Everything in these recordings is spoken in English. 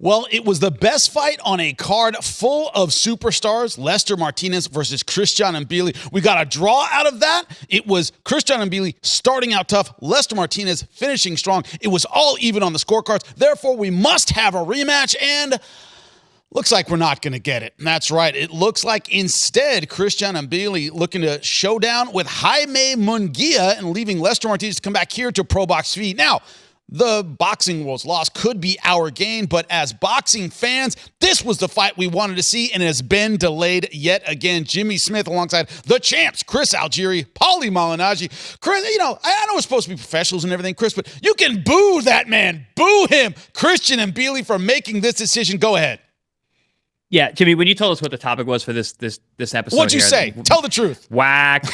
Well, it was the best fight on a card full of superstars, Lester Martinez versus Christian Mbilli. We got a draw out of that. It was Christian Mbilli starting out tough, Lester Martinez finishing strong. It was all even on the scorecards. Therefore, we must have a rematch, and looks like we're not going to get it. And that's right. It looks like instead, Christian Mbilli looking to show down with Jaime Munguia and leaving Lester Martinez to come back here to Pro Box TV. Now, the boxing world's loss could be our gain, but as boxing fans, this was the fight we wanted to see, and it has been delayed yet again. Jimmy Smith alongside the champs, Chris Algieri, Paulie Malignaggi. Chris, I know we're supposed to be professionals and everything, Chris, but you can boo that man. Boo him, Christian Mbilli, for making this decision. Go ahead. Yeah, Jimmy, when you told us what the topic was for this episode, what'd you say? Tell the truth. Whack.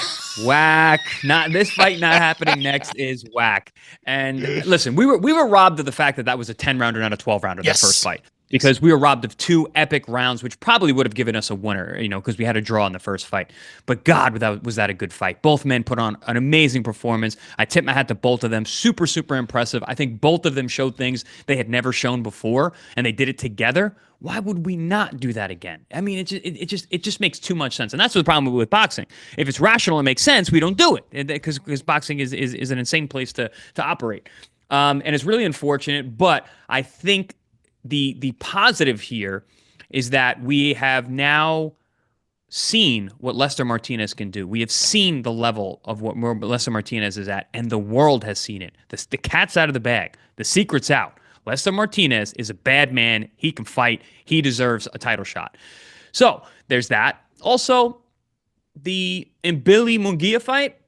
Not this fight not happening next is whack. And listen, we were robbed of the fact that was a 10-rounder, not a 12-rounder, that first fight. Because we were robbed of 2 epic rounds, which probably would have given us a winner, because we had a draw in the first fight. But God, was that a good fight. Both men put on an amazing performance. I tip my hat to both of them. Super, super impressive. I think both of them showed things they had never shown before, and they did it together. Why would we not do that again? I mean, it just makes too much sense. And that's the problem with boxing. If it's rational and makes sense, we don't do it, because boxing is an insane place to operate. And it's really unfortunate, but I think the positive here is that we have now seen what Lester Martinez can do. We have seen the level of what Lester Martinez is at, and the world has seen it. The cat's out of the bag. The secret's out. Lester Martinez is a bad man. He can fight. He deserves a title shot. So there's that. Also, the Mbilli Munguia fight,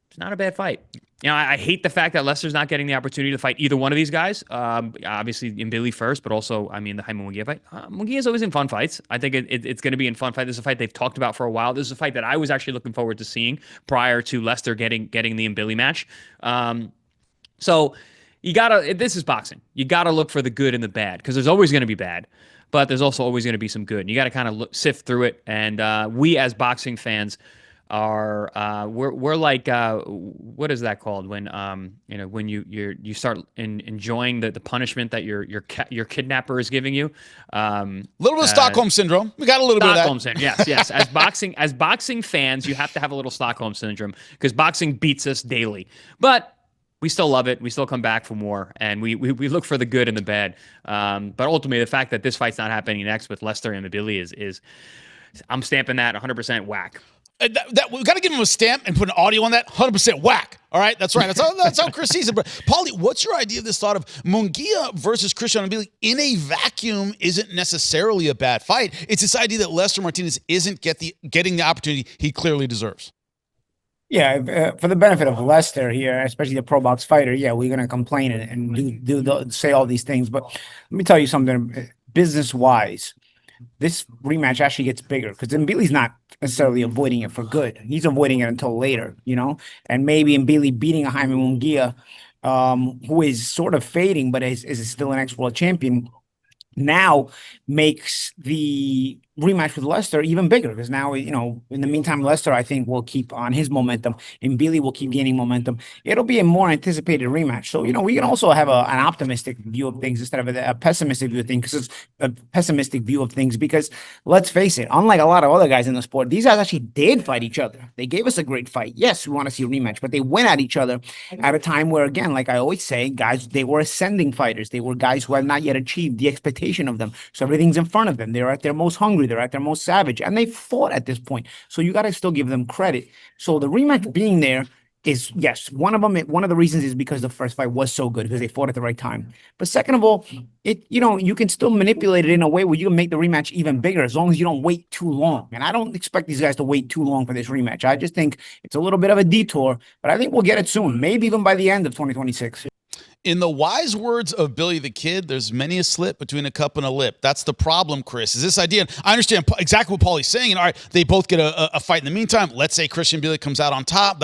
it's not a bad fight. I hate the fact that Lester's not getting the opportunity to fight either one of these guys. Obviously, Mbilli first, but also, the Jaime Munguia fight. Munguia's always in fun fights. I think it's going to be in fun fight. This is a fight they've talked about for a while. This is a fight that I was actually looking forward to seeing prior to Lester getting the Mbilli match. So you gotta. This is boxing. You gotta look for the good and the bad, because there's always going to be bad, but there's also always going to be some good. And you got to kind of sift through it. And we as boxing fans are we're like what is that called when when you start enjoying the punishment that your kidnapper is giving you. A little bit of Stockholm syndrome. We got a little bit of that. Stockholm syndrome. Yes. As boxing fans, you have to have a little Stockholm syndrome, because boxing beats us daily. But we still love it. We still come back for more, and we look for the good and the bad. But ultimately, the fact that this fight's not happening next with Lester and Mbilli is I'm stamping that 100% whack. That we got to give him a stamp and put an audio on that. 100% whack. All right, that's right. That's how Chris sees it. But Paulie, what's your idea of this thought of Munguia versus Christian Mbilli in a vacuum? Isn't necessarily a bad fight. It's this idea that Lester Martinez isn't getting the opportunity he clearly deserves. Yeah, for the benefit of Lester here, especially the pro box fighter, yeah, we're gonna complain and say all these things. But let me tell you something, business wise. This rematch actually gets bigger, because Mbili's not necessarily avoiding it for good. He's avoiding it until later, and maybe Mbilli beating a Jaime Munguia, who is sort of fading, but is still an ex-world champion, now makes the rematch with Lester even bigger, because now, in the meantime, Lester, I think, will keep on his momentum, and Mbilli will keep gaining momentum. It'll be a more anticipated rematch. So, we can also have an optimistic view of things instead of a pessimistic view of things, because let's face it, unlike a lot of other guys in the sport, these guys actually did fight each other. They gave us a great fight. Yes, we want to see a rematch, but they went at each other at a time where, again, like I always say, guys, they were ascending fighters. They were guys who have not yet achieved the expectation of them. So everything's in front of them. They're at their most hungry. They're at their most savage, and they fought at this point. So you got to still give them credit. So the rematch being there is, yes, one of the reasons is because the first fight was so good, because they fought at the right time. But second of all, you can still manipulate it in a way where you can make the rematch even bigger, as long as you don't wait too long. And I don't expect these guys to wait too long for this rematch. I just think it's a little bit of a detour, but I think we'll get it soon, maybe even by the end of 2026. In the wise words of Billy the Kid, there's many a slip between a cup and a lip. That's the problem, Chris, is this idea. And I understand exactly what Paulie's saying. And all right, they both get a fight in the meantime. Let's say Christian Mbilli comes out on top.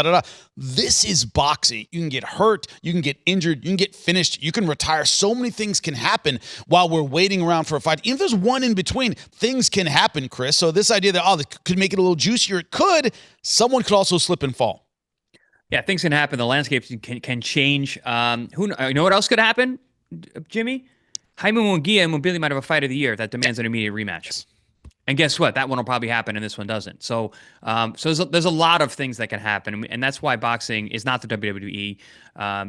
This is boxing. You can get hurt. You can get injured. You can get finished. You can retire. So many things can happen while we're waiting around for a fight. Even if there's one in between, things can happen, Chris. So this idea that, this could make it a little juicier, it could. Someone could also slip and fall. Yeah, things can happen. The landscape can change. You know what else could happen, Jimmy? Jaime Munguia and Mbilli might have a fight of the year that demands an immediate rematch. And guess what? That one will probably happen, and this one doesn't. So, there's a lot of things that can happen, and that's why boxing is not the WWE.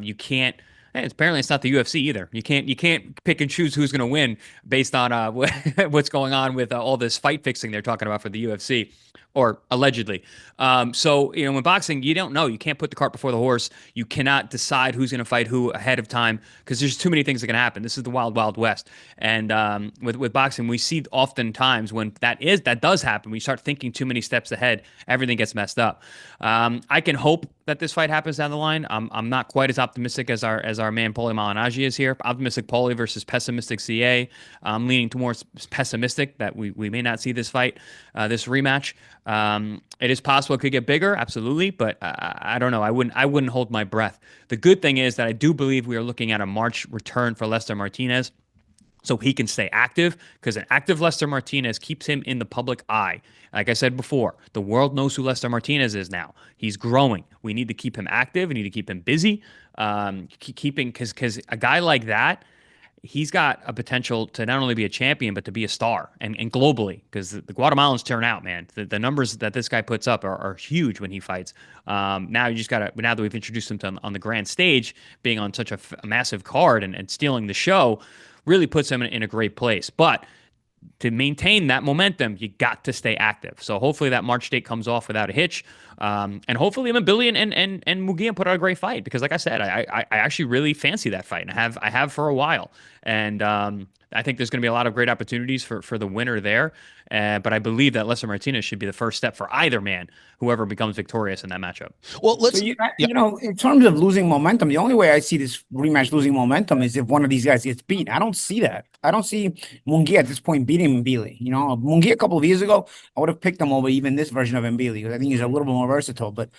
You can't. Apparently, it's not the UFC either. You can't pick and choose who's going to win based on what's going on with all this fight fixing they're talking about for the UFC, or allegedly. So in boxing, you don't know. You can't put the cart before the horse. You cannot decide who's going to fight who ahead of time because there's too many things that can happen. This is the wild, wild west. And with boxing, we see oftentimes when that does happen, we start thinking too many steps ahead, everything gets messed up. I can hope that this fight happens down the line. I'm not quite as optimistic as our man Paulie Malignaggi is here. Optimistic Paulie versus pessimistic CA. I'm leaning towards pessimistic that we may not see this fight, this rematch. It is possible it could get bigger, absolutely, but I don't know. I wouldn't hold my breath. The good thing is that I do believe we are looking at a March return for Lester Martinez, so he can stay active, because an active Lester Martinez keeps him in the public eye. Like I said before, the world knows who Lester Martinez is now. He's growing. We need to keep him active. We need to keep him busy. Because a guy like that, he's got a potential to not only be a champion, but to be a star and globally, because the Guatemalans turn out, man. The numbers that this guy puts up are huge when he fights. Now you just got to, now that we've introduced him to on the grand stage, being on such a massive card and stealing the show, really puts him in a great place. But to maintain that momentum, you got to stay active. So hopefully that March date comes off without a hitch. And hopefully Mbilli and Munguia put out a great fight, because like I said, I actually really fancy that fight, and I have for a while. And I think there's going to be a lot of great opportunities for the winner there. But I believe that Lester Martinez should be the first step for either man, whoever becomes victorious in that matchup. Well, let's. So in terms of losing momentum, the only way I see this rematch losing momentum is if one of these guys gets beat. I don't see that. I don't see Munguia at this point beating Mbilli. Munguia a couple of years ago, I would have picked him over even this version of Mbilli, because I think he's a little bit more versatile. But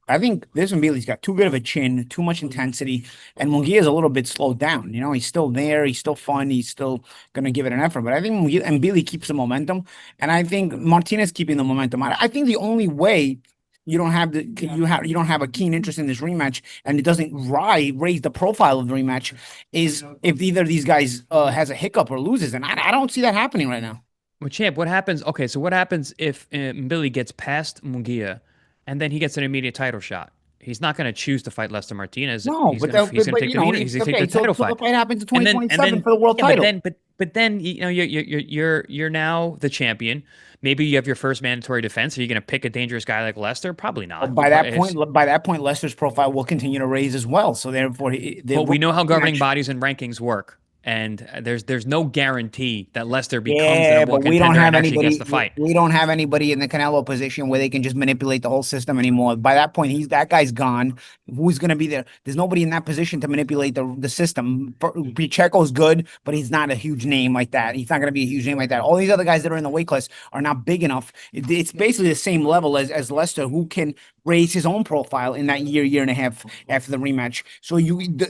I think this Mbili's got too good of a chin, too much intensity, and Munguia is a little bit slowed down. He's still there, he's still fun, he's still going to give it an effort. But I think Mbilli keeps the momentum, and I think Martinez keeping the momentum. I think the only way you don't have a keen interest in this rematch, and it doesn't raise the profile of the rematch, is if either of these guys has a hiccup or loses, and I don't see that happening right now. Well, champ, what happens? Okay, so what happens if Mbilli gets past Munguia, and then he gets an immediate title shot? He's not going to choose to fight Lester Martinez. No, he's going to take the title fight. The fight happens in And then 2027 for the world title. But then you're now the champion. Maybe you have your first mandatory defense. Are you going to pick a dangerous guy like Lester? Probably not. By that point, Lester's profile will continue to raise as well. So therefore, but we know how governing bodies and rankings work. And there's no guarantee that Lester becomes the number one contender and actually gets the fight. We don't have anybody in the Canelo position where they can just manipulate the whole system anymore. By that point, that guy's gone. Who's going to be there? There's nobody in that position to manipulate the system. Pacheco's good, but he's not a huge name like that. He's not going to be a huge name like that. All these other guys that are in the weight class are not big enough. It's basically the same level as Lester, who can raise his own profile in that year and a half after the rematch. So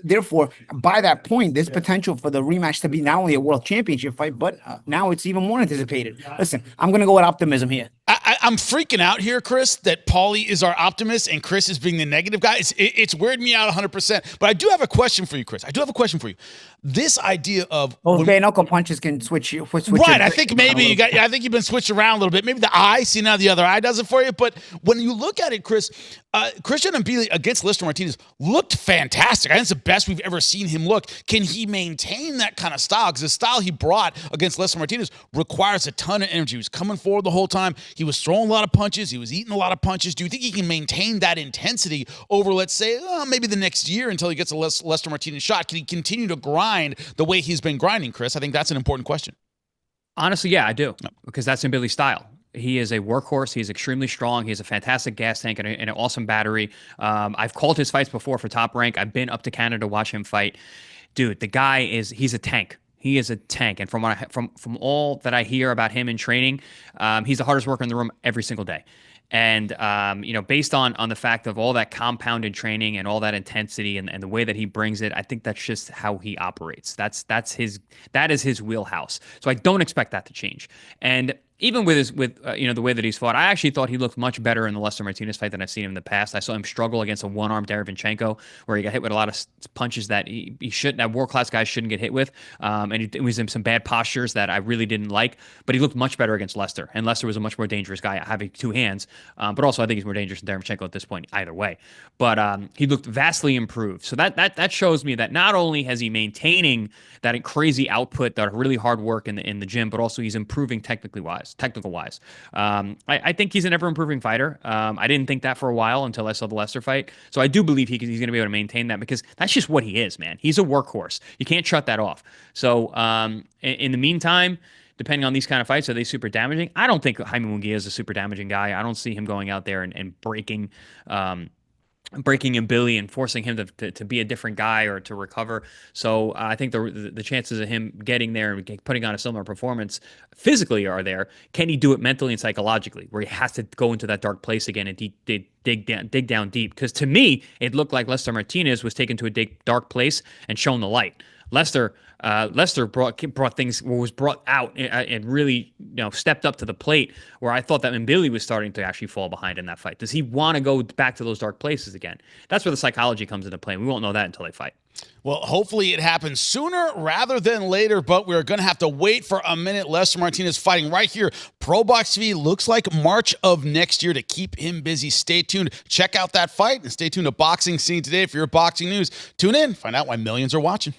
therefore, by that point, there's potential for the rematch to be not only a world championship fight, but now it's even more anticipated. Listen, I'm going to go with optimism here. I'm freaking out here, Chris, that Paulie is our optimist and Chris is being the negative guy. It's weirding me out 100%. But I do have a question for you, Chris. I do have a question for you. This idea of bare knuckle punches can switch you. Right. I think maybe I think you've been switched around a little bit. Maybe the eye, see now the other eye does it for you. But when you look at it, Chris, Christian Mbilli against Lester Martinez looked fantastic. I think it's the best we've ever seen him look. Can he maintain that kind of style? Because the style he brought against Lester Martinez requires a ton of energy. He was coming forward the whole time. He was throwing a lot of punches. He was eating a lot of punches. Do you think he can maintain that intensity over, let's say, maybe the next year until he gets a Lester Martinez shot? Can he continue to grind the way he's been grinding, Chris? I think that's an important question. Honestly, yeah, I do. Because that's Mbilli's style. He is a workhorse. He's extremely strong. He has a fantastic gas tank and an awesome battery. I've called his fights before for Top Rank. I've been up to Canada to watch him fight. Dude, the guy he's a tank. He is a tank. And from all that I hear about him in training, he's the hardest worker in the room every single day. And, based on the fact of all that compounded training and all that intensity and the way that he brings it, I think that's just how he operates. That is his wheelhouse. So I don't expect that to change. And even with the way that he's fought, I actually thought he looked much better in the Lester Martinez fight than I've seen him in the past. I saw him struggle against a one-armed Derevyanchenko, where he got hit with a lot of punches that he shouldn't. That world-class guys shouldn't get hit with, and he was in some bad postures that I really didn't like. But he looked much better against Lester, and Lester was a much more dangerous guy, having two hands. But also, I think he's more dangerous than Derevyanchenko at this point, either way. But he looked vastly improved. So that shows me that not only has he maintaining that crazy output, that really hard work in the gym, but also he's improving technical wise. I think he's an ever improving fighter. I didn't think that for a while until I saw the Lester fight. So I do believe he's going to be able to maintain that, because that's just what he is, man. He's a workhorse. You can't shut that off. So in the meantime, depending on these kind of fights, are they super damaging? I don't think Jaime Munguia is a super damaging guy. I don't see him going out there and breaking Mbilli and forcing him to be a different guy or to recover. So I think the chances of him getting there and putting on a similar performance physically are there. Can he do it mentally and psychologically, where he has to go into that dark place again and dig down deep? Because to me, it looked like Lester Martinez was taken to a dark place and shown the light. Lester brought things, was brought out and really stepped up to the plate, where I thought that Mbilli was starting to actually fall behind in that fight. Does he want to go back to those dark places again? That's where the psychology comes into play. We won't know that until they fight. Well, hopefully it happens sooner rather than later, but we're going to have to wait for a minute. Lester Martinez fighting right here. Pro Box TV looks like March of next year to keep him busy. Stay tuned. Check out that fight and stay tuned to Boxing Scene Today for your boxing news. Tune in. Find out why millions are watching.